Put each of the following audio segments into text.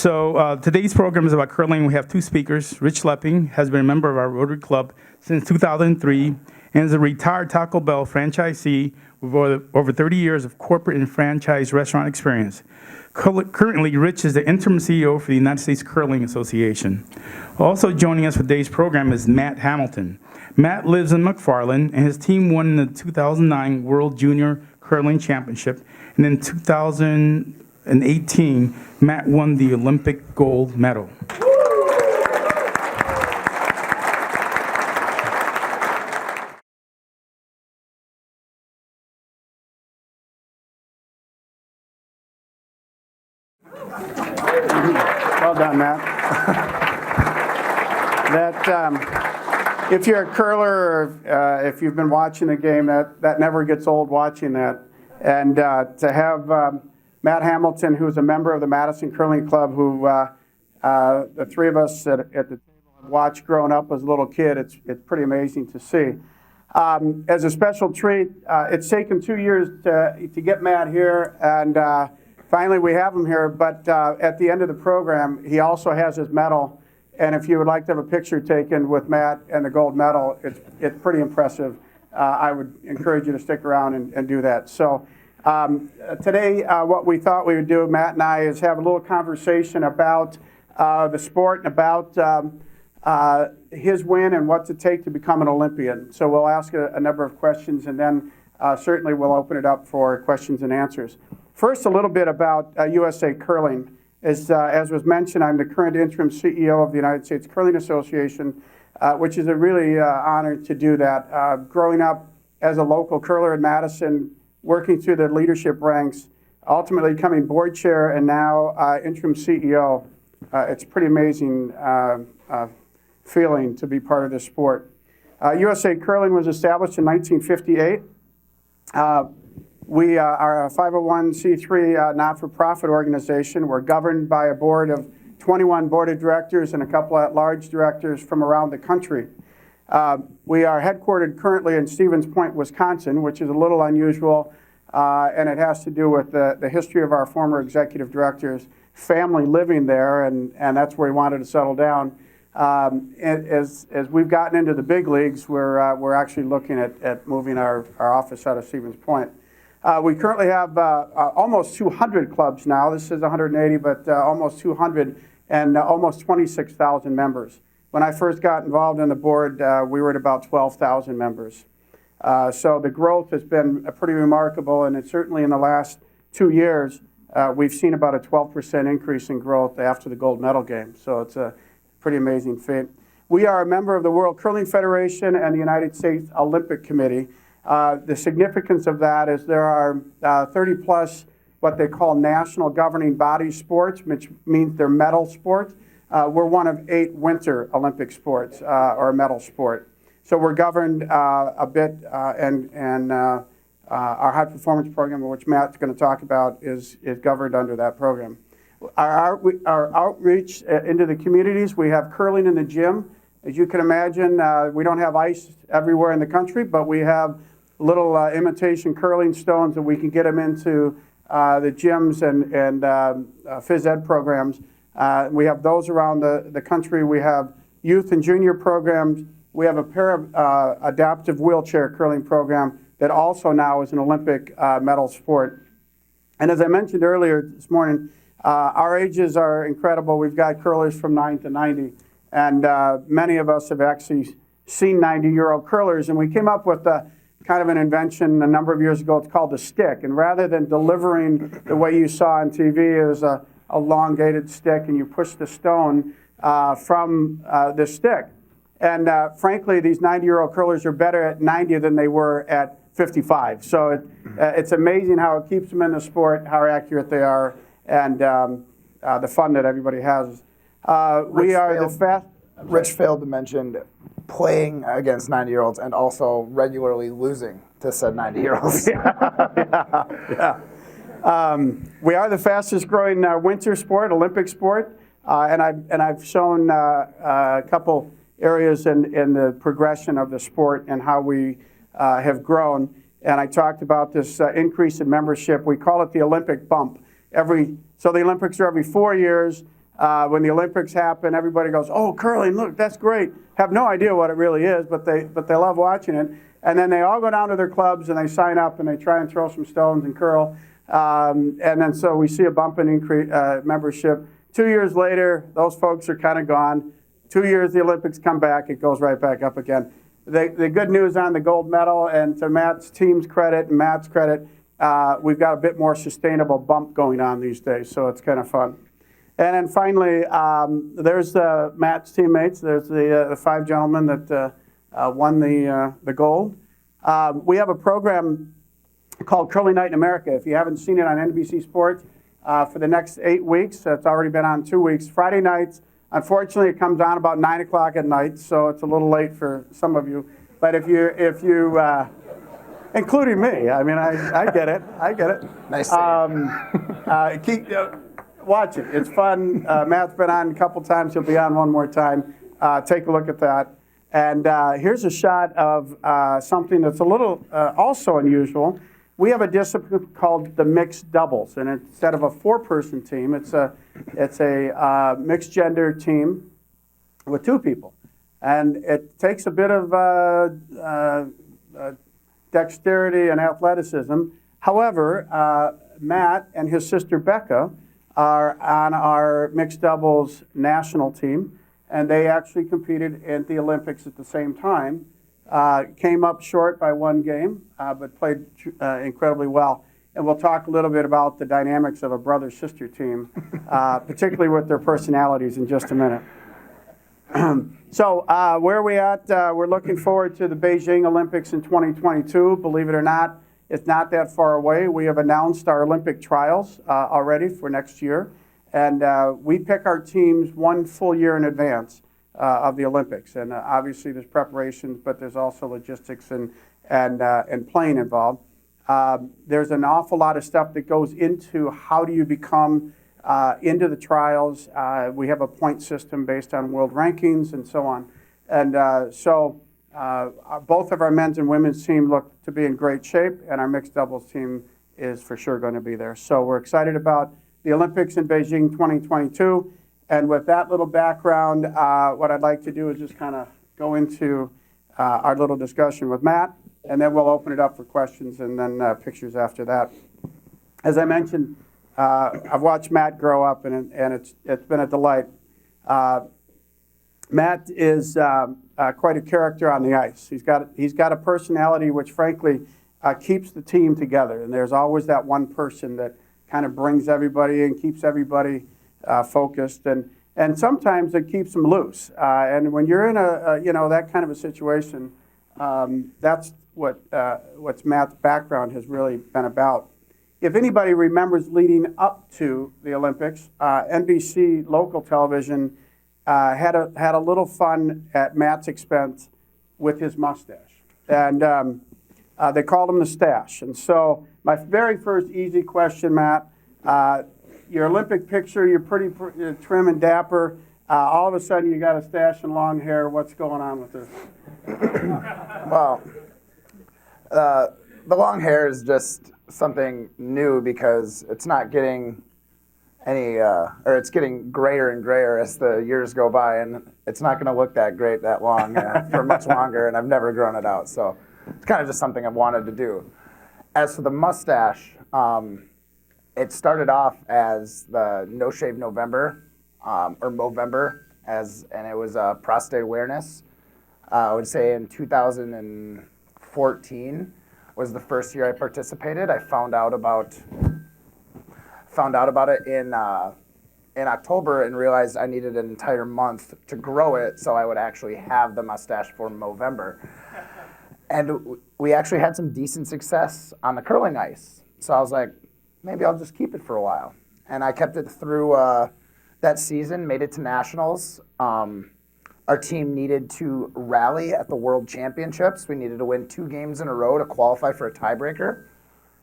Today's program is about curling. We have two speakers. Rich Lepping has been a member of our Rotary Club since 2003 and is a retired Taco Bell franchisee with over 30 years of corporate and franchise restaurant experience. Currently, Rich is the interim CEO for the United States Curling Association. Also joining us for today's program is Matt Hamilton. Matt lives in McFarland, and his team won the 2009 World Junior Curling Championship, and in 2018, Matt won the Olympic gold medal. Well done, Matt. If you're a curler or if you've been watching the game, that never gets old watching that. And to have Matt Hamilton, who's a member of the Madison Curling Club, who the three of us at the table have watched growing up as a little kid, it's pretty amazing to see. As a special treat, it's taken 2 years to get Matt here, and finally we have him here. But at the end of the program, he also has his medal. And if you would like to have a picture taken with Matt and the gold medal, it's pretty impressive. I would encourage you to stick around and do that. So today, what we thought we would do, Matt and I, is have a little conversation about the sport and about his win and what's it take to become an Olympian. So we'll ask a number of questions, and then certainly we'll open it up for questions and answers. First, a little bit about USA Curling. As was mentioned, I'm the current interim CEO of the United States Curling Association, which is a really honor to do that. Growing up as a local curler in Madison, working through the leadership ranks, ultimately becoming board chair, and now interim CEO. It's a pretty amazing feeling to be part of this sport. USA Curling was established in 1958. We are a 501c3 not-for-profit organization. We're governed by a board of 21 board of directors and a couple of at-large directors from around the country. We are headquartered currently in Stevens Point, Wisconsin, which is a little unusual, and it has to do with the history of our former executive directors' family living there, and that's where we wanted to settle down. As we've gotten into the big leagues, we're actually looking at moving our office out of Stevens Point. We currently have almost 200 clubs now. This is 180, but almost 200, and almost 26,000 members. When I first got involved in the board, we were at about 12,000 members. So the growth has been pretty remarkable, and it's certainly in the last 2 years, we've seen about a 12% increase in growth after the gold medal game. So it's a pretty amazing feat. We are a member of the World Curling Federation and the United States Olympic Committee. The significance of that is there are 30-plus what they call national governing body sports, which means they're medal sports. We're one of 8 winter Olympic sports, or a medal sport. So we're governed a bit, and our high performance program, which Matt's going to talk about, is governed under that program. Our outreach into the communities, we have curling in the gym. As you can imagine, we don't have ice everywhere in the country, but we have little imitation curling stones that we can get them into the gyms and phys ed programs. We have those around the country. We have youth and junior programs. We have a adaptive wheelchair curling program that also now is an Olympic medal sport. And as I mentioned earlier this morning, our ages are incredible. We've got curlers from 9 to 90, and many of us have actually seen 90-year-old curlers, and we came up with kind of an invention a number of years ago. It's called the stick, and rather than delivering the way you saw on TV, it was a elongated stick, and you push the stone from the stick. And frankly, these 90-year-old curlers are better at 90 than they were at 55. So it's amazing how it keeps them in the sport, how accurate they are, and the fun that everybody has. Rich failed to mention playing against 90-year-olds and also regularly losing to said 90-year-olds. Yeah. We are the fastest growing winter sport, Olympic sport, and I've shown a couple areas in the progression of the sport and how we have grown. And I talked about this increase in membership. We call it the Olympic bump. So the Olympics are every 4 years. When the Olympics happen, everybody goes, "Oh, curling! Look, that's great." Have no idea what it really is, but they love watching it. And then they all go down to their clubs and they sign up and they try and throw some stones and curl. And then so we see a bump in membership. 2 years later, those folks are kind of gone. 2 years, the Olympics come back, it goes right back up again. The good news on the gold medal, and to Matt's team's credit and Matt's credit, we've got a bit more sustainable bump going on these days, so it's kind of fun. And then finally, there's Matt's teammates. There's the 5 gentlemen that won the gold. We have a program called Curling Night in America. If you haven't seen it on NBC Sports, for the next 8 weeks, it's already been on 2 weeks. Friday nights, unfortunately, it comes on about 9 o'clock at night, so it's a little late for some of you. But if you including me, I mean, I get it. Nice. Watch it. It's fun. Matt's been on a couple times. He'll be on one more time. Take a look at that. And here's a shot of something that's a little also unusual. We have a discipline called the mixed doubles, and instead of a 4-person team, it's a mixed gender team with 2 people, and it takes a bit of dexterity and athleticism. However, Matt and his sister Becca are on our mixed doubles national team, and they actually competed at the Olympics at the same time. Came up short by 1 game, but played incredibly well. And we'll talk a little bit about the dynamics of a brother-sister team, particularly with their personalities in just a minute. So where are we at? We're looking forward to the Beijing Olympics in 2022. Believe it or not, it's not that far away. We have announced our Olympic trials already for next year. And we pick our teams 1 full year in advance of the Olympics. And obviously there's preparations, but there's also logistics and playing involved. There's an awful lot of stuff that goes into how do you become into the trials. We have a point system based on world rankings and so on. And so both of our men's and women's team look to be in great shape, and our mixed doubles team is for sure going to be there. So we're excited about the Olympics in Beijing 2022. And with that little background, what I'd like to do is just kind of go into our little discussion with Matt, and then we'll open it up for questions and then pictures after that. As I mentioned, I've watched Matt grow up, and it's been a delight. Matt is quite a character on the ice. He's got a personality which, frankly, keeps the team together. And there's always that one person that kind of brings everybody and keeps everybody focused, and sometimes it keeps them loose. And when you're in that kind of a situation, that's what's Matt's background has really been about. If anybody remembers leading up to the Olympics, NBC local television had a little fun at Matt's expense with his mustache, and they called him the Stash. And so my very first easy question, Matt. Your Olympic picture, you're pretty trim and dapper. All of a sudden, you got a stash and long hair. What's going on with this? Well, the long hair is just something new because it's not getting or it's getting grayer and grayer as the years go by, and it's not going to look that great that long for much longer, and I've never grown it out. So it's kind of just something I've wanted to do. As for the mustache, it started off as the No Shave November, or Movember, and it was prostate awareness. I would say in 2014 was the first year I participated. I found out about it in October and realized I needed an entire month to grow it so I would actually have the mustache for Movember. And we actually had some decent success on the curling ice. So I was like, maybe I'll just keep it for a while. And I kept it through that season, made it to nationals. Our team needed to rally at the World Championships. We needed to win 2 games in a row to qualify for a tiebreaker.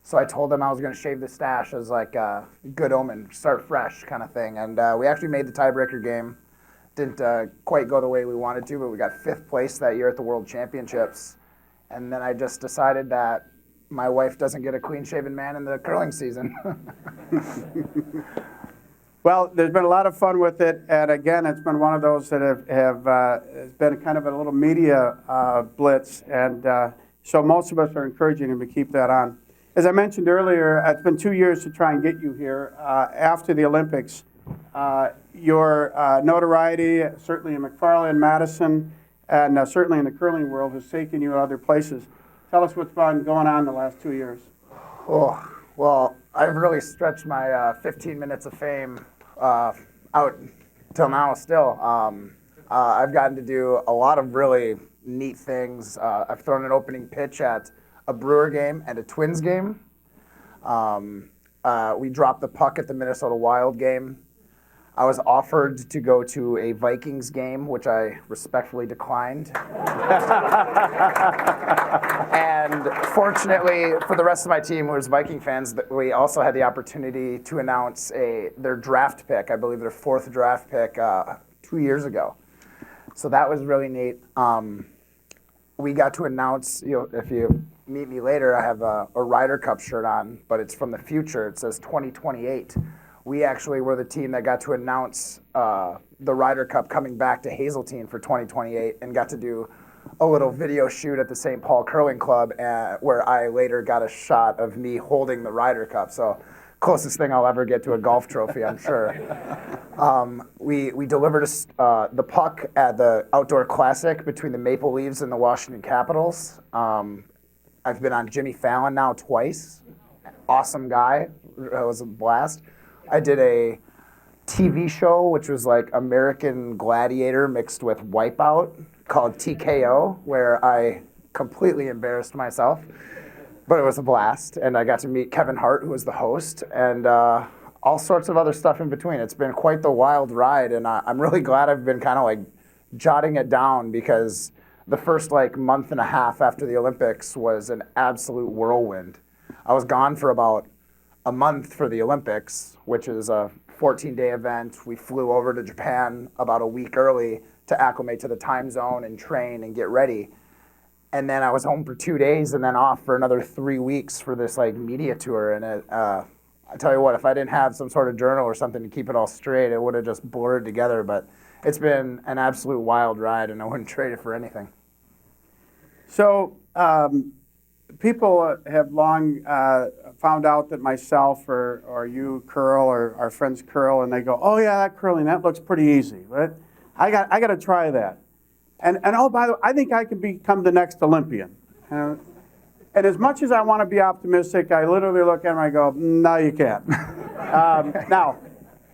So I told them I was going to shave the stash as like a good omen, start fresh kind of thing. And we actually made the tiebreaker game. Didn't quite go the way we wanted to, but we got 5th place that year at the World Championships. And then I just decided that my wife doesn't get a clean-shaven man in the curling season. Well, there's been a lot of fun with it, and again, it's been one of those that have it's been kind of a little media blitz, and so most of us are encouraging him to keep that on. As I mentioned earlier, it's been 2 years to try and get you here. After the Olympics, your notoriety, certainly in McFarland, Madison, and certainly in the curling world, has taken you to other places. Tell us what's been going on the last 2 years. Oh, well, I've really stretched my 15 minutes of fame out till now still. I've gotten to do a lot of really neat things. I've thrown an opening pitch at a Brewer game and a Twins game. We dropped the puck at the Minnesota Wild game. I was offered to go to a Vikings game, which I respectfully declined. And fortunately for the rest of my team, who was Viking fans, we also had the opportunity to announce their draft pick, I believe their 4th draft pick, 2 years ago. So that was really neat. We got to announce, if you meet me later, I have a Ryder Cup shirt on, but it's from the future. It says 2028. We actually were the team that got to announce the Ryder Cup coming back to Hazeltine for 2028 and got to do a little video shoot at the St. Paul Curling Club where I later got a shot of me holding the Ryder Cup. So closest thing I'll ever get to a golf trophy, I'm sure. We delivered the puck at the Outdoor Classic between the Maple Leafs and the Washington Capitals. I've been on Jimmy Fallon now twice. Awesome guy. It was a blast. I did a TV show, which was like American Gladiator mixed with Wipeout, called TKO, where I completely embarrassed myself. But it was a blast, and I got to meet Kevin Hart, who was the host, and all sorts of other stuff in between. It's been quite the wild ride, and I'm really glad I've been kind of like jotting it down, because the first like month and a half after the Olympics was an absolute whirlwind. I was gone for about a month for the Olympics, which is a 14-day event. We flew over to Japan about a week early to acclimate to the time zone and train and get ready. And then I was home for 2 days and then off for another 3 weeks for this like media tour. And I tell you what, if I didn't have some sort of journal or something to keep it all straight, it would have just blurred together. But it's been an absolute wild ride, and I wouldn't trade it for anything. So people have long found out that myself or you curl, or our friends curl, and they go, "Oh yeah, that curling, that looks pretty easy. Right? I got to try that." And oh, by the way, I think I could become the next Olympian. And as much as I want to be optimistic, I literally look at him and I go, "No, you can't." Now,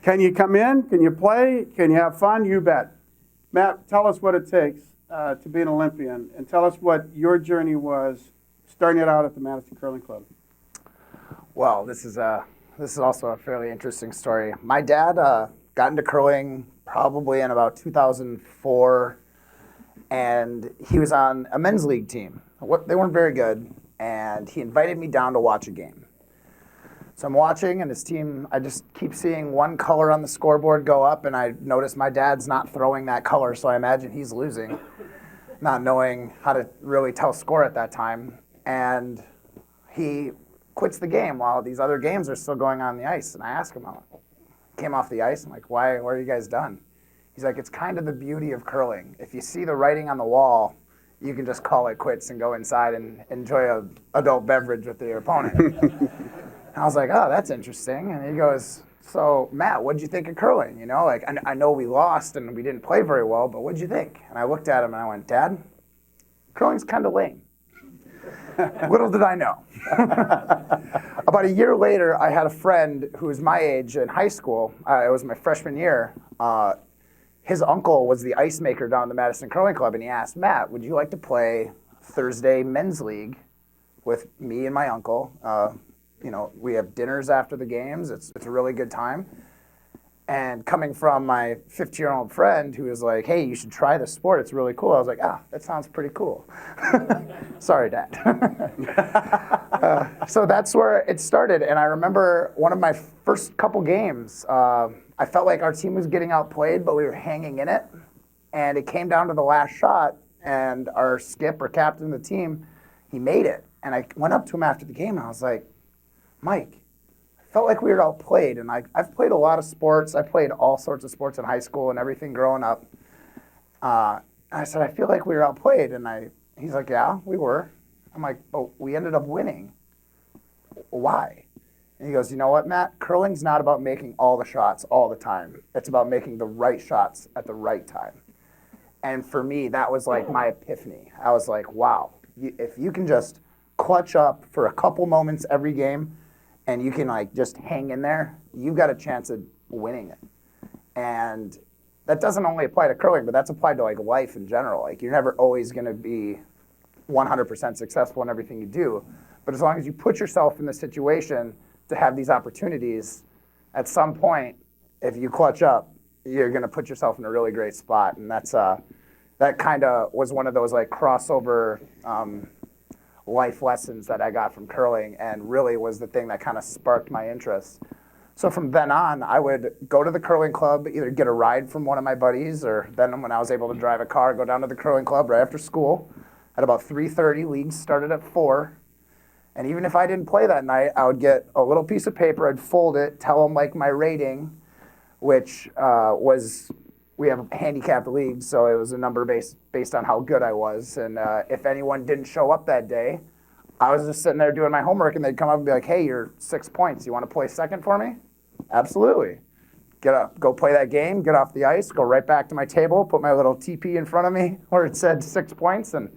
can you come in? Can you play? Can you have fun? You bet. Matt, tell us what it takes to be an Olympian, and tell us what your journey was starting it out at the Madison Curling Club. Well, this is also a fairly interesting story. My dad got into curling probably in about 2004, and he was on a men's league team. They weren't very good, and he invited me down to watch a game. So I'm watching, and his team, I just keep seeing one color on the scoreboard go up, and I notice my dad's not throwing that color, so I imagine he's losing, not knowing how to really tell score at that time. And he quits the game while these other games are still going on the ice. And I ask him, came off the ice, I'm like, why are you guys done? He's like, it's kind of the beauty of curling. If you see the writing on the wall, you can just call it quits and go inside and enjoy an adult beverage with your opponent. And I was like, oh, that's interesting. And he goes, so Matt, what'd you think of curling? You know, like, I know we lost and we didn't play very well, but what'd you think? And I looked at him and I went, Dad, curling's kind of lame. Little did I know. About a year later, I had a friend who was my age in high school. It was my freshman year. His uncle was the ice maker down at the Madison Curling Club, and he asked, Matt, would you like to play Thursday men's league with me and my uncle? We have dinners after the games. It's a really good time. And coming from my 15-year-old friend who was like, hey, you should try this sport. It's really cool. I was like, that sounds pretty cool. Sorry, Dad. So that's where it started. And I remember one of my first couple games, I felt like our team was getting outplayed, but we were hanging in it. And it came down to the last shot, and our skip or captain of the team, he made it. And I went up to him after the game, and I was like, Mike, I felt like we were outplayed. And I've played a lot of sports. I played all sorts of sports in high school and everything growing up. I said, I feel like we were outplayed. And he's like, yeah, we were. I'm like, but we ended up winning. Why? And he goes, you know what, Matt? Curling's not about making all the shots all the time. It's about making the right shots at the right time. And for me, that was like my epiphany. I was like, wow, if you can just clutch up for a couple moments every game and you can like just hang in there, you've got a chance of winning it. And that doesn't only apply to curling, but that's applied to like life in general. Like you're never always going to be 100% successful in everything you do. But as long as you put yourself in the situation to have these opportunities, at some point, if you clutch up, you're going to put yourself in a really great spot. And that's that kind of was one of those like crossover life lessons that I got from curling, and really was the thing that kind of sparked my interest. So from then on, I would go to the curling club, either get a ride from one of my buddies, or then when I was able to drive a car, go down to the curling club right after school. At about 3:30, leagues started at 4. And even if I didn't play that night, I would get a little piece of paper, I'd fold it, tell them like my rating, which we have handicapped leagues, so it was a number based on how good I was. And if anyone didn't show up that day, I was just sitting there doing my homework, and they'd come up and be like, hey, you're 6 points. You want to play second for me? Absolutely. Get up, go play that game, get off the ice, go right back to my table, put my little TP in front of me where it said 6 points, and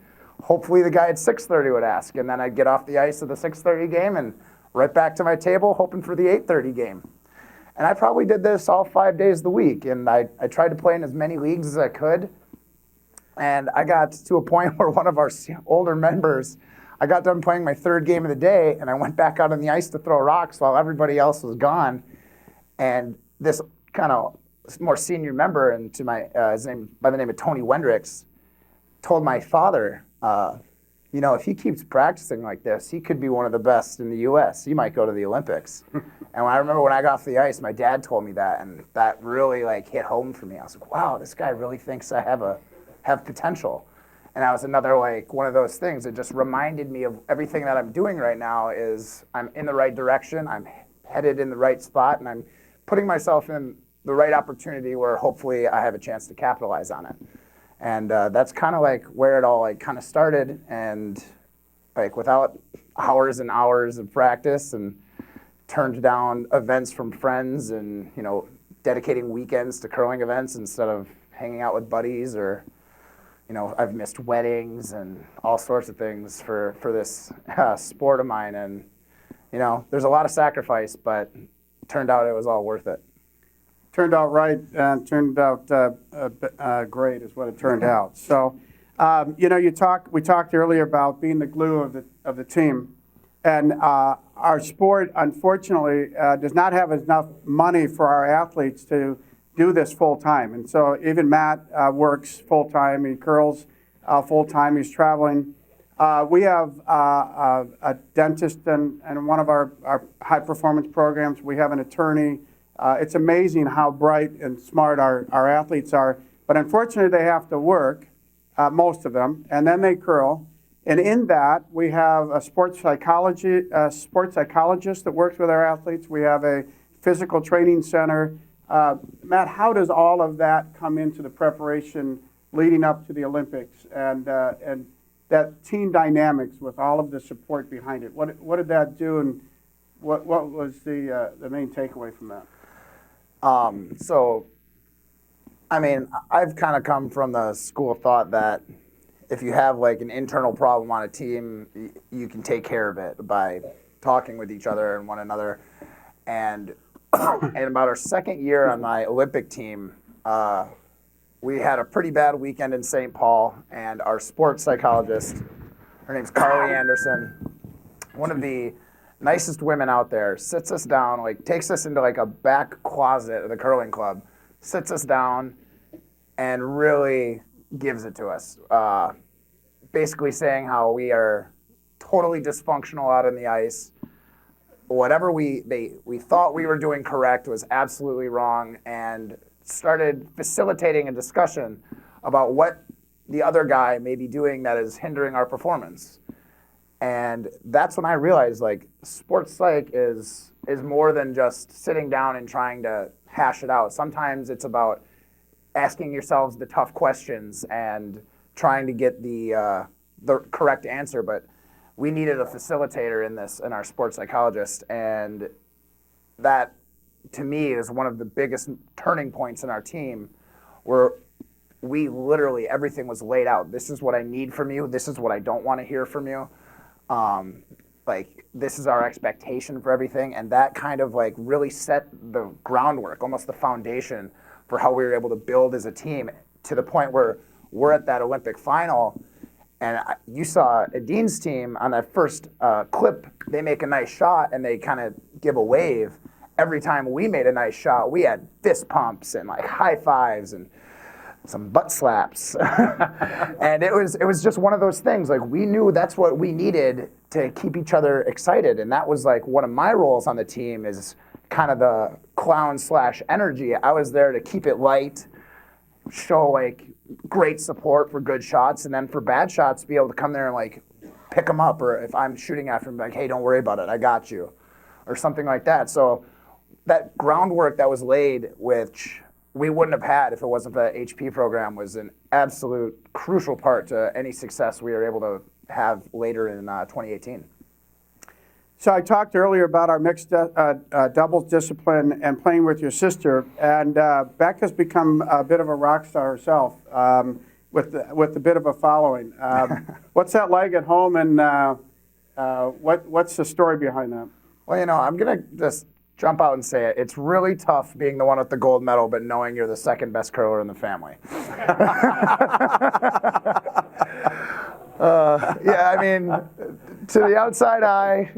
hopefully the guy at 6:30 would ask. And then I'd get off the ice of the 6:30 game and right back to my table, hoping for the 8:30 game. And I probably did this all 5 days of the week, and I tried to play in as many leagues as I could. And I got to a point where one of our older members, I got done playing my third game of the day, and I went back out on the ice to throw rocks while everybody else was gone. And this kind of more senior member, and to my his name by the name of Tony Wendricks, told my father, you know, if he keeps practicing like this, he could be one of the best in the U.S. He might go to the Olympics. And I remember when I got off the ice, my dad told me that, and that really like hit home for me. I was like, wow, this guy really thinks I have potential. And that was another like one of those things that just reminded me of everything that I'm doing right now is I'm in the right direction, I'm headed in the right spot, and I'm putting myself in the right opportunity where hopefully I have a chance to capitalize on it. And that's kind of like where it all like kind of started, and like without hours and hours of practice, and turned down events from friends, and you know, dedicating weekends to curling events instead of hanging out with buddies, or you know, I've missed weddings and all sorts of things for this sport of mine. And you know, there's a lot of sacrifice, but it turned out it was all worth it. Turned out right, and turned out great is what it turned out. So, you know, we talked earlier about being the glue of the team, and our sport, unfortunately, does not have enough money for our athletes to do this full time. And so even Matt works full time. He curls full time. He's traveling. We have a dentist in one of our high performance programs. We have an attorney. It's amazing how bright and smart our athletes are, but unfortunately they have to work, most of them, and then they curl. And in that, we have a sports psychologist that works with our athletes. We have a physical training center. Matt, how does all of that come into the preparation leading up to the Olympics, and that team dynamics with all of the support behind it? What did that do, and what was the main takeaway from that? So, I mean, I've kind of come from the school of thought that if you have like an internal problem on a team, you can take care of it by talking with each other and one another. And in about our second year on my Olympic team, we had a pretty bad weekend in St. Paul, and our sports psychologist, her name's Carly Anderson, one of the nicest women out there, sits us down, like takes us into like a back closet of the curling club, sits us down, and really gives it to us. Basically saying how we are totally dysfunctional out on the ice. Whatever we thought we were doing correct was absolutely wrong, and started facilitating a discussion about what the other guy may be doing that is hindering our performance. And that's when I realized like sports psych is more than just sitting down and trying to hash it out. Sometimes it's about asking yourselves the tough questions and trying to get the correct answer. But we needed a facilitator in our sports psychologist, and that to me is one of the biggest turning points in our team, where we literally everything was laid out. This is what I need from you. This is what I don't want to hear from you. Like this is our expectation for everything, and that kind of like really set the groundwork, almost the foundation for how we were able to build as a team to the point where we're at that Olympic final. And you saw Adin's team on that first clip, they make a nice shot and they kind of give a wave. Every time we made a nice shot, we had fist pumps and like high fives and some butt slaps. And it was just one of those things. Like we knew that's what we needed to keep each other excited. And that was like one of my roles on the team is kind of the clown / energy. I was there to keep it light, show like great support for good shots, and then for bad shots, be able to come there and like pick them up. Or if I'm shooting after them, like, hey, don't worry about it, I got you, or something like that. So that groundwork that was laid, which we wouldn't have had if it wasn't for the HP program, was an absolute crucial part to any success we were able to have later in 2018. So I talked earlier about our mixed doubles discipline and playing with your sister, and Becca's become a bit of a rock star herself with a bit of a following. What's that like at home, and what's the story behind that? Well, I'm going to just jump out and say it. It's really tough being the one with the gold medal, but knowing you're the second best curler in the family. Yeah, I mean, to the outside eye,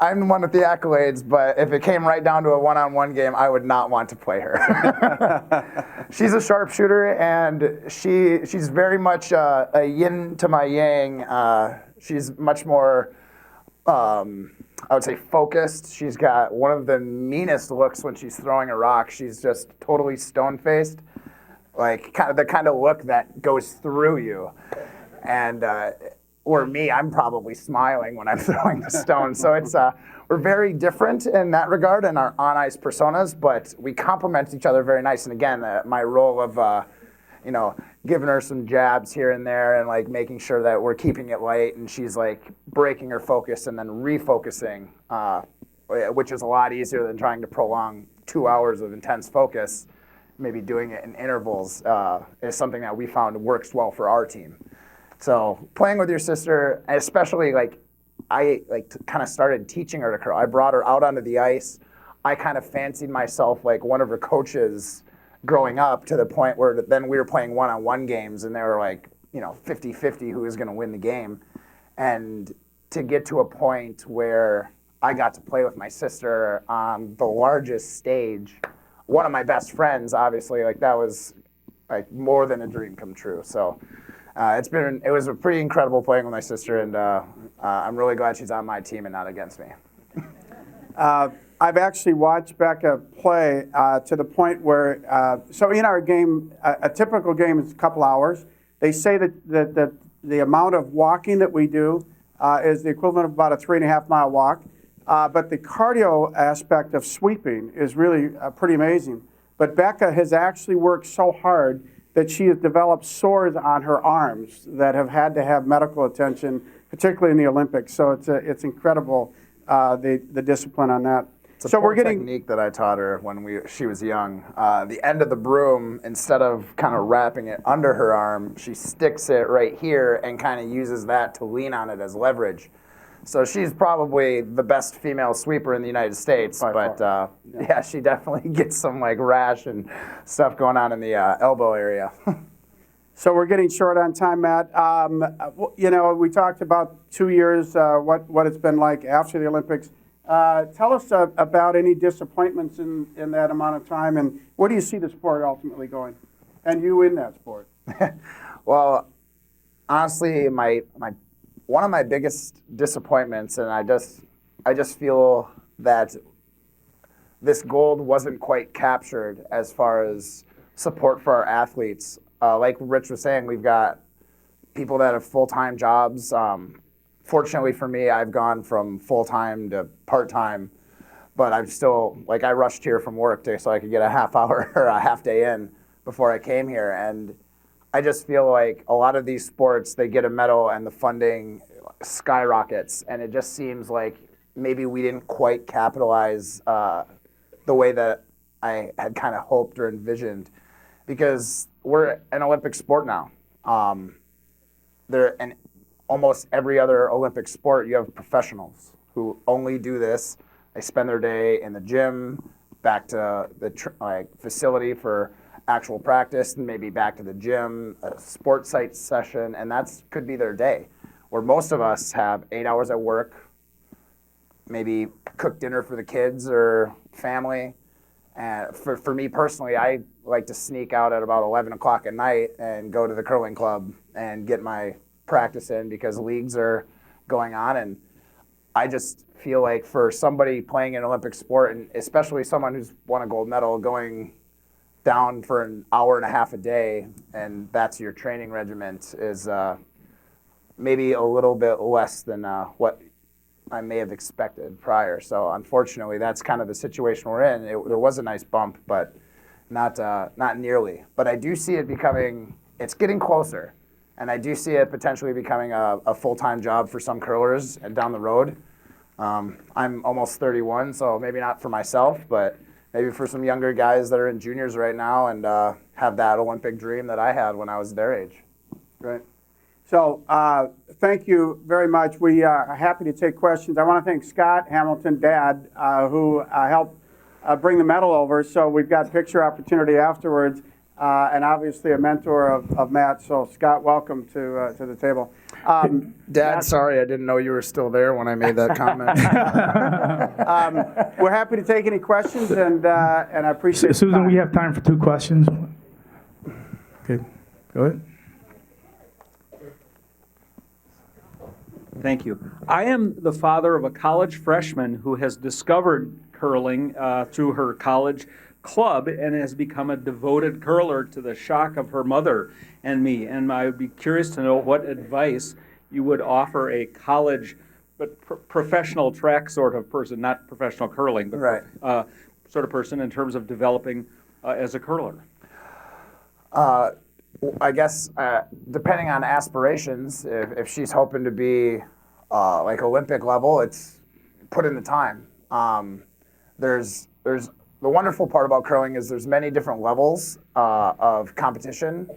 I'm the one with the accolades, but if it came right down to a one-on-one game, I would not want to play her. She's a sharpshooter, and she's very much a yin to my yang. She's much more, I would say, focused. She's got one of the meanest looks when she's throwing a rock. She's just totally stone-faced, like the kind of look that goes through you. And or me, I'm probably smiling when I'm throwing the stone. So it's we're very different in that regard in our on-ice personas, but we complement each other very nice. And again, my role of giving her some jabs here and there and like making sure that we're keeping it light, and she's like breaking her focus and then refocusing, which is a lot easier than trying to prolong 2 hours of intense focus. Maybe doing it in intervals is something that we found works well for our team. So playing with your sister, especially I kind of started teaching her to curl. I brought her out onto the ice. I kind of fancied myself like one of her coaches growing up, to the point where then we were playing one-on-one games, and they were like 50-50 who was going to win the game. And to get to a point where I got to play with my sister on the largest stage, one of my best friends, obviously, like that was like more than a dream come true. So it was a pretty incredible playing with my sister, and I'm really glad she's on my team and not against me. I've actually watched Becca play to the point where, so in our game, a typical game is a couple hours. They say that the amount of walking that we do is the equivalent of about a 3.5-mile walk. But the cardio aspect of sweeping is really pretty amazing. But Becca has actually worked so hard that she has developed sores on her arms that have had to have medical attention, particularly in the Olympics. So it's incredible, the discipline on that. It's a technique that I taught her when she was young. The end of the broom, instead of kind of wrapping it under her arm, she sticks it right here and kind of uses that to lean on it as leverage. So she's probably the best female sweeper in the United States, but yeah, she definitely gets some like rash and stuff going on in the elbow area. So we're getting short on time, Matt. We talked about 2 years, what it's been like after the Olympics. Tell us about any disappointments in that amount of time, and where do you see the sport ultimately going, and you in that sport? Well, honestly, one of my biggest disappointments, and I just feel that this gold wasn't quite captured as far as support for our athletes. Like Rich was saying, we've got people that have full-time jobs, fortunately for me, I've gone from full-time to part-time, but I'm still, like, I rushed here from work so I could get a half hour or a half day in before I came here. And I just feel like a lot of these sports, they get a medal and the funding skyrockets. And it just seems like maybe we didn't quite capitalize the way that I had kind of hoped or envisioned, because we're an Olympic sport now. And almost every other Olympic sport, you have professionals who only do this. They spend their day in the gym, back to the facility for actual practice, and maybe back to the gym, a sports site session, and that's could be their day. Where most of us have 8 hours at work, maybe cook dinner for the kids or family. And for me personally, I like to sneak out at about 11 o'clock at night and go to the curling club and get my practice in, because leagues are going on. And I just feel like for somebody playing an Olympic sport, and especially someone who's won a gold medal, going down for an hour and a half a day, and that's your training regimen, is maybe a little bit less than what I may have expected prior. So unfortunately, that's kind of the situation we're in. There was a nice bump, but not nearly. But I do see it it's getting closer. And I do see it potentially becoming a full-time job for some curlers down the road. I'm almost 31, so maybe not for myself, but maybe for some younger guys that are in juniors right now and have that Olympic dream that I had when I was their age. Great. So thank you very much. We are happy to take questions. I want to thank Scott Hamilton, Dad, who helped bring the medal over. So we've got picture opportunity afterwards, and obviously a mentor of Matt. So Scott, welcome to the table. Dad, sorry, I didn't know you were still there when I made that comment. We're happy to take any questions, and I appreciate Susan, the time. we have time for 2 questions. Okay, go ahead. Thank you. I am the father of a college freshman who has discovered curling through her college club and has become a devoted curler, to the shock of her mother and me. And I would be curious to know what advice you would offer a college but professional track sort of person, not professional curling, but Right. Sort of person in terms of developing as a curler. I guess depending on aspirations, if she's hoping to be like Olympic level, it's put in the time. There's the wonderful part about curling is there's many different levels of competition.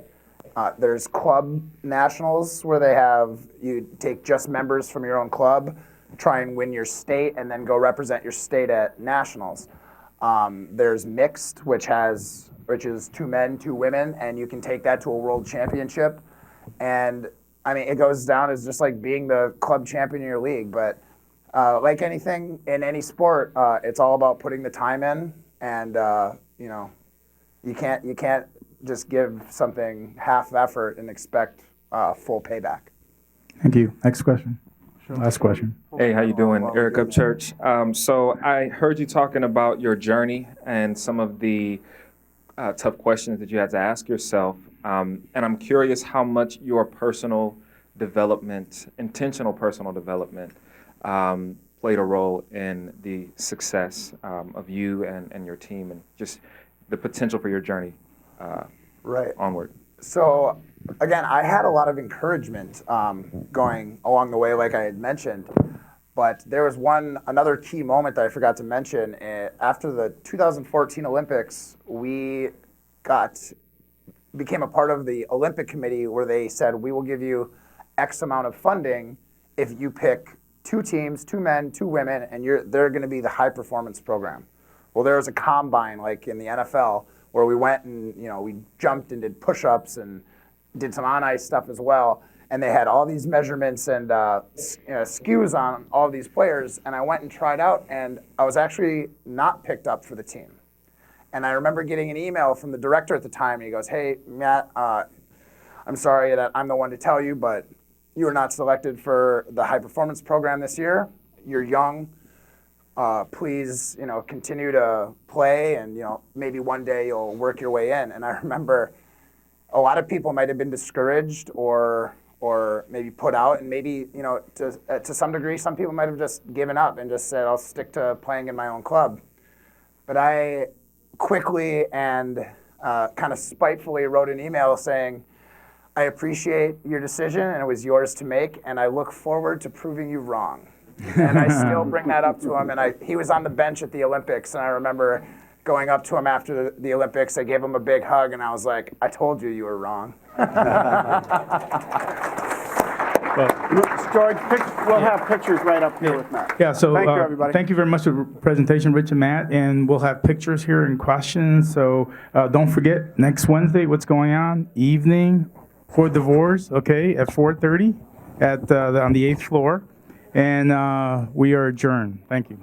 There's club nationals where you take just members from your own club, try and win your state, and then go represent your state at nationals. There's mixed, which is 2 men, 2 women, and you can take that to a world championship. And I mean, it goes down as just like being the club champion in your league. But like anything in any sport, it's all about putting the time in, and you can't just give something half effort and expect full payback. Thank you. Next question. Last question. Hey, how you doing? Eric Upchurch. So I heard you talking about your journey and some of the tough questions that you had to ask yourself. And I'm curious how much your personal development, intentional personal development, played a role in the success of you and your team, and just the potential for your journey Right. onward. So, again, I had a lot of encouragement going along the way, like I had mentioned. But there was another key moment that I forgot to mention. After the 2014 Olympics, we became a part of the Olympic Committee, where they said, we will give you X amount of funding if you pick 2 teams, 2 men, 2 women, and they're going to be the high performance program. Well, there was a combine like in the NFL where we went and we jumped and did push-ups and did some on-ice stuff as well. And they had all these measurements and SKUs on all these players. And I went and tried out, and I was actually not picked up for the team. And I remember getting an email from the director at the time, and he goes, "Hey, Matt, I'm sorry that I'm the one to tell you, but you were not selected for the high performance program this year. You're young. Please, continue to play, and maybe one day you'll work your way in." And I remember a lot of people might have been discouraged or or maybe put out, and maybe, you know, to some degree, some people might have just given up and just said, I'll stick to playing in my own club. But I quickly and kind of spitefully wrote an email saying, I appreciate your decision, and it was yours to make, and I look forward to proving you wrong. And I still bring that up to him. And he was on the bench at the Olympics, and I remember going up to him after the Olympics. I gave him a big hug, and I was like, I told you were wrong. George, we'll have pictures right up here with Matt. Yeah, so Thank you, everybody. thank you very much for the presentation, Rich and Matt, and we'll have pictures here and questions. So don't forget, next Wednesday, what's going on? Evening for divorce, okay, at 4:30 on the 8th floor, and we are adjourned. Thank you.